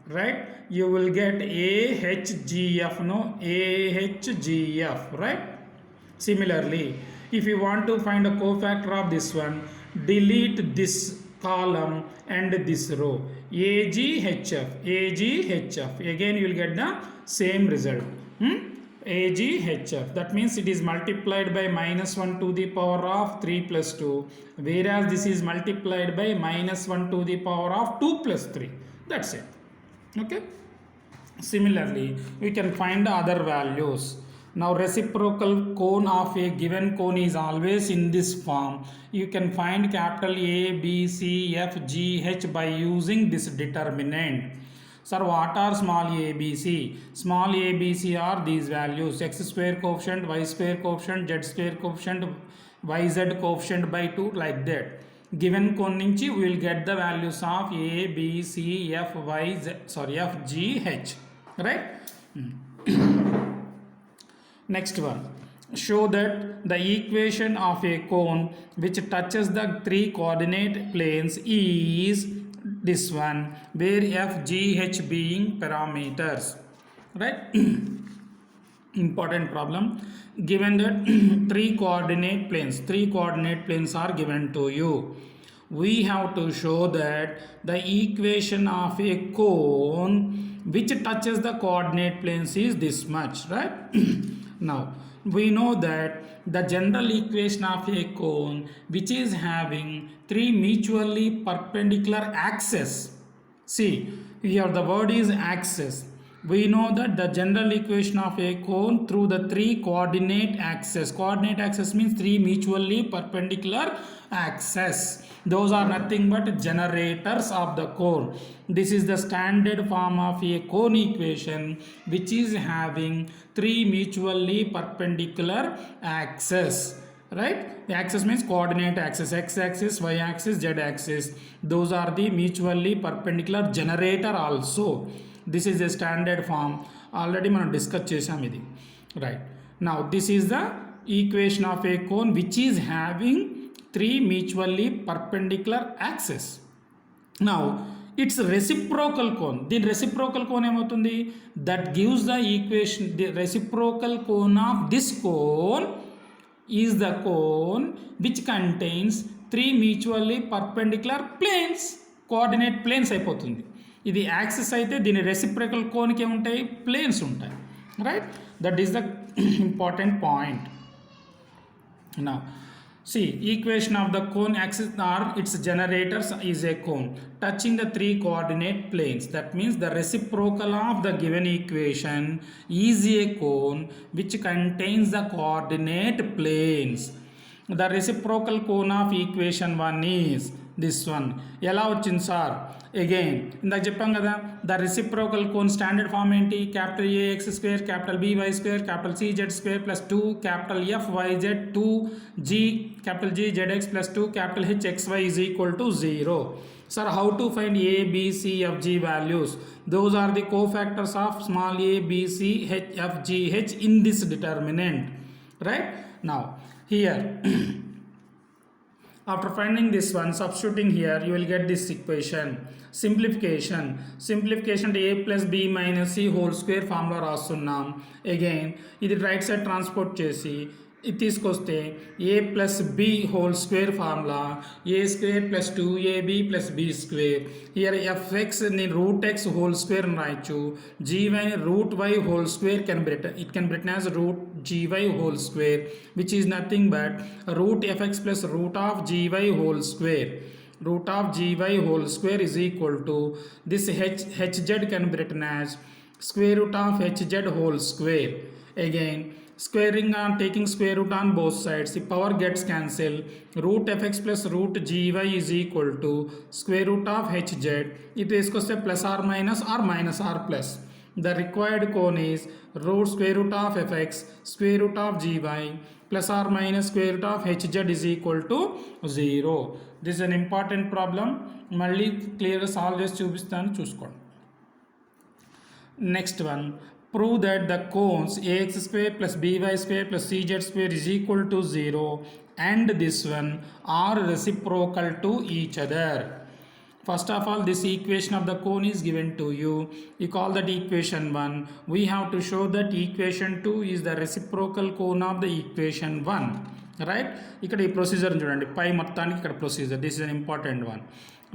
right? You will get AHGF, no, AHGF, right? Similarly, if you want to find a cofactor of this one, delete this column and this row, AGHF, AGHF, again you will get the same result. AGHF, that means it is multiplied by minus 1 to the power of 3 plus 2, whereas this is multiplied by minus 1 to the power of 2 plus 3. That's it. Okay. Similarly, we can find other values. Now reciprocal cone of a given cone is always in this form. You can find capital A, B, C, F, G, H by using this determinant. Sir, what are small a, b, c? Small a, b, c are these values: x square coefficient, y square coefficient, z square coefficient, yz coefficient by 2, like that. Given cone nunchi we will get the values of a, b, c, f, y, z, f, g, h, right? Next one, show that the equation of a cone which touches the three coordinate planes is this one, where f, g, h being parameters, right? Important problem. Given that three coordinate planes are given to you, we have to show that the equation of a cone which touches the coordinate planes is this much, right? Now we know that the general equation of a cone which is having three mutually perpendicular axes. See, here the word is axis. We know that the general equation of a cone through the three coordinate axes. Coordinate axis means three mutually perpendicular axes. Those are nothing but generators of the cone. This is the standard form of a cone equation which is having three mutually perpendicular axes. Right? The axis means coordinate axis, x axis, y axis, z axis. Those are the mutually perpendicular generator also. This is a standard form. Already మనం discuss చేసాం ఇది. Right. Now this is the equation of a cone which is having three mutually perpendicular axes. Now it's reciprocal cone. The reciprocal cone ఏమవుతుంది? That gives the equation, the reciprocal cone of this cone is the cone which contains three mutually perpendicular planes. Coordinate planes అయిపోతుంది. ఇది axis అయితే దీని reciprocal కోన్కి ఏముంటాయి? Planes ఉంటాయి, right? That is the important point. Now see, equation of the cone axis or its generators is a cone touching the three coordinate planes. That means the reciprocal of the given equation is a cone which contains the coordinate planes. The reciprocal cone of equation 1 is this one. ఎలా వచ్చింది sir? Again ఇందాక చెప్పాం కదా, the reciprocal cone standard form ఏంటి? Capital A X square, capital B Y square, capital C Z square plus 2, capital F Y Z 2, G capital G Z X plus 2, capital H X Y is equal to 0. Sir, how to find a, b, c, f, g values? Those are the cofactors of small a, b, c, h, f, g, h in this determinant, right? Now here after finding this one, substituting here, you will get this equation. Simplification to a plus b minus c whole square formula రాస్తున్నాం. Again ఇది right side transport చేసి ఇది తీసుకొస్తే A plus B whole square formula, A square plus 2ab plus B square. Here FX ని root X whole square రాయొచ్చు, GY root Y whole square can be written, it can be written as root GY whole square which is nothing but root FX plus root of GY whole square. Root of gy whole square is equal to this hz can be written as square root of hz whole square. Again squaring on taking square root on both sides, the power gets cancelled. Root fx plus root gy is equal to square root of hz. It is plus or minus r plus. The required cone is root square root of fx square root of gy plus or minus square root of hz is equal to 0. This is an important problem. మళ్ళీ క్లియర్గా solve చేసి చూపిస్తాను, చూసుకోండి. Next one, prove that the cones ax square plus by square plus cz square is equal to 0 and this one are reciprocal to each other. First of all, this equation of the cone is given to you. You call that equation 1. We have to show that equation 2 is the reciprocal cone of the equation 1. Right? ఇక్కడ ఈ procedure చూడండి, పై మొత్తానికి ఇక్కడ procedure, this is an important one.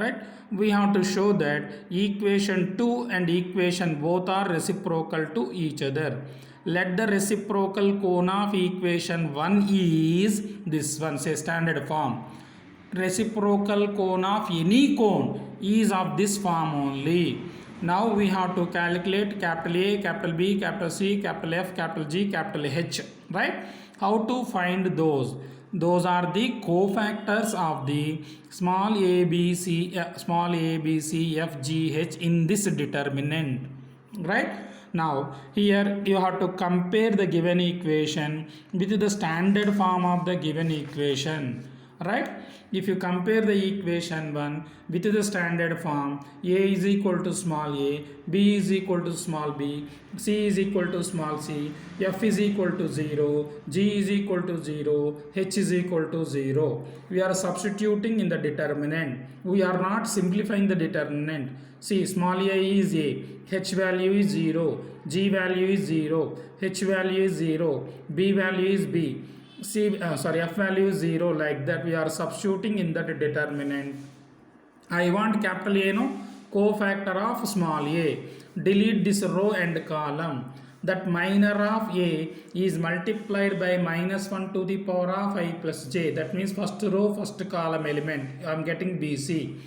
Right? We have to show that equation 2 and equation both are reciprocal to each other. Let the reciprocal cone of equation 1 is this one, say standard form. Reciprocal cone of any cone is of this form only. Now we have to calculate capital A, capital B, capital C, capital F, capital G, capital H. Right? How to find those? Those are the cofactors of the small a, b, c, f, g, h in this determinant. Right? Now here you have to compare the given equation with the standard form of the given equation. Right? If you compare the equation 1 with the standard form, a is equal to small a, b is equal to small b, c is equal to small c, f is equal to 0, g is equal to 0, h is equal to 0. We are substituting in the determinant. We are not simplifying the determinant. See, small a is a, h value is 0, g value is 0, h value is 0, b value is b. F value is 0, like that we are substituting in that determinant. I want capital A, no, cofactor of small a. Delete this row and column. That minor of a is multiplied by minus 1 to the power of I plus j. That means first row, first column element. I am getting BC.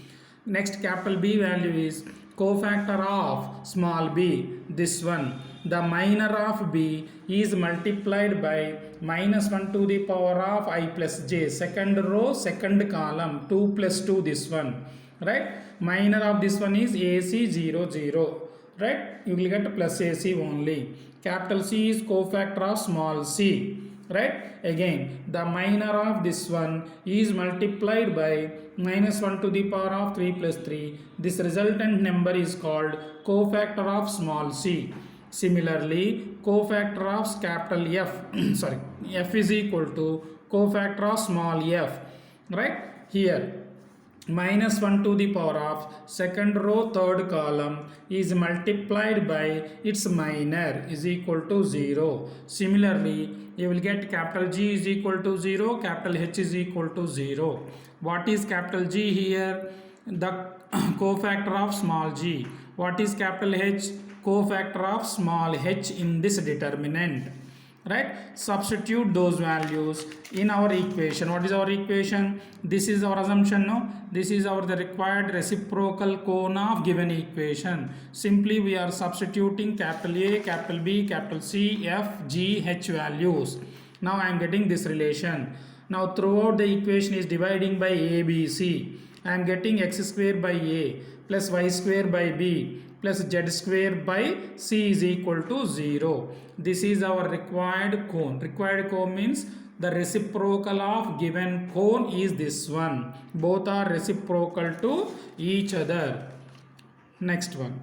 Next, capital B value is cofactor of small b, this one. The minor of b is multiplied by minus 1 to the power of I plus j, second row, second column, 2 plus 2, this one. Right? Minor of this one is AC 0, 0. Right? You will get plus AC only. Capital C is cofactor of small c. Right? Again, the minor of this one is multiplied by minus 1 to the power of 3 plus 3. This resultant number is called cofactor of small c. Similarly, cofactor of capital F, F is equal to cofactor of small f. Right? Here, minus 1 to the power of second row, third column is multiplied by its minor is equal to 0. Similarly, you will get capital G is equal to 0, capital H is equal to 0. What is capital G here? The cofactor of small g. What is capital H? Cofactor of small h in this determinant. Right? Substitute those values in our equation. What is our equation? This is our assumption, no? This is our the required reciprocal cone of given equation. Simply we are substituting capital A, capital B, capital C, F, G, H values. Now I am getting this relation. Now throughout the equation is dividing by A, B, C. I am getting x square by A plus y square by B plus z square by c is equal to 0. This is our required cone. Required cone means the reciprocal of given cone is this one. Both are reciprocal to each other. Next one.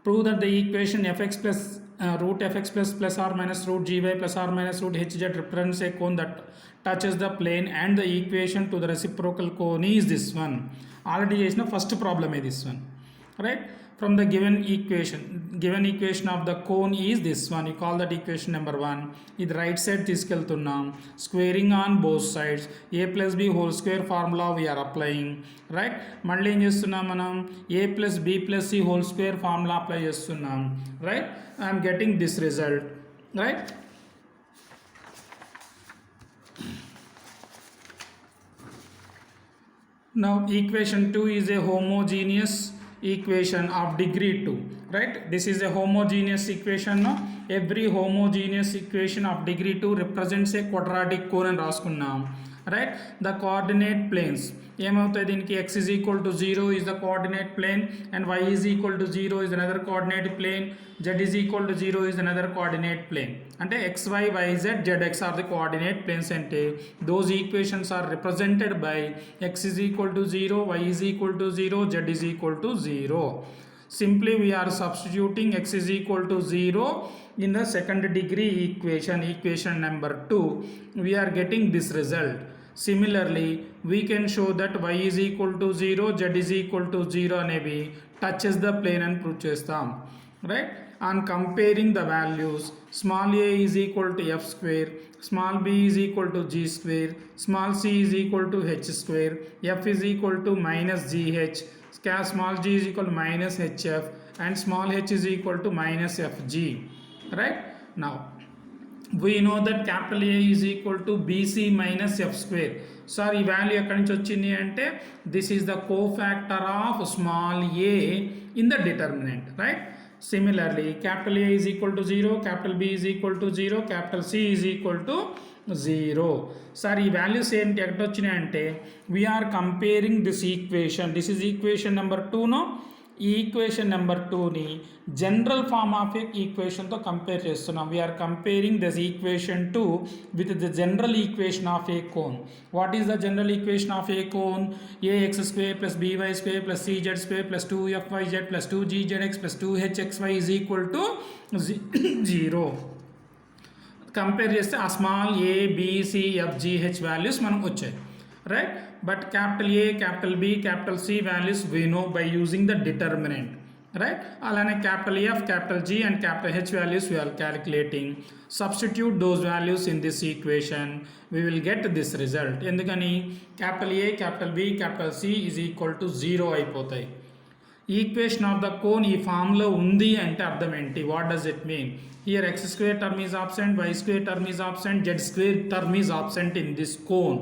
Prove that the equation fx plus root fx plus or minus root gy plus or minus root hz represents a cone that touches the plane, and the equation to the reciprocal cone is this one. Already chesina first problem is this one. Right? From the given equation of the cone is this one. You call that equation number 1. This right side తీసుకెళ్తున్నాం, squaring on both sides, a plus b whole square formula we are applying. Right? మళ్ళీ ఏం చేస్తున్నాం మనం? a plus b plus c whole square formula apply చేస్తున్నాం. Right? I am getting this result. Right? Now equation 2 is a homogeneous equation of degree 2. Right? This is a homogeneous equation. No? Every homogeneous equation of degree 2 represents a quadratic cone అని రాసుకున్నాం. Right? The coordinate planes ఏమవుతాయి దీనికి? x is equal to 0 is the coordinate plane, and y is equal to 0 is another coordinate plane, z is equal to 0 is another coordinate plane. అంటే x, y, y, z, zx are the coordinate planes. అంటే those equations are represented by x is equal to 0, y is equal to 0, z is equal to 0. Simply we are substituting x is equal to 0 in the second degree equation number 2. We are getting this result. Similarly, we can show that y is equal to 0, z is equal to 0 అనేవి touches the plane అని prove చేస్తాం, right? On comparing the values, small a is equal to f square, small b is equal to g square, small c is equal to h square, f is equal to minus gh, small g is equal to minus hf, and small h is equal to minus fg, right? Now we know that capital A is equal to bc minus f square. So ఈ value ఎక్కడి నుంచి వచ్చింది అంటే this is the cofactor of small A in the determinant, right? Similarly, capital A is equal to 0, capital B is equal to 0, capital C is equal to 0. Sir ఈ values ఏంటి ఎక్కడ వచ్చినాయి అంటే we're comparing this equation, this is equation number 2 no. ఈ equation number 2ని general form of ఈక్వేషన్తో compare చేస్తున్నాం. We're comparing this equation 2 with the general equation of a cone. What is the general equation of a cone? ax square plus by square plus cz square plus 2fyz plus 2gzx plus 2hxy is equal to 0. Compare చేస్తే ఆ small ఏ bc f g h values మనకు వచ్చాయి, right? But capital A, capital B, capital C values we know by using the determinant, right? Alane capital F, capital G and capital H values we are calculating. Substitute those values in this equation, we will get this result. Endukani capital A, capital B, capital C is equal to 0 అయిపోతాయి. Equation of the cone ఈ ఫామ్లో ఉంది అంటే అర్థం ఏంటి? What does it mean? Here x square term is absent, y square term is absent, z square term is absent in this cone.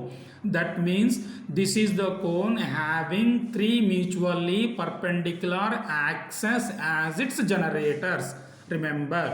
That means this is the cone having 3 mutually perpendicular axes as its generators. Remember.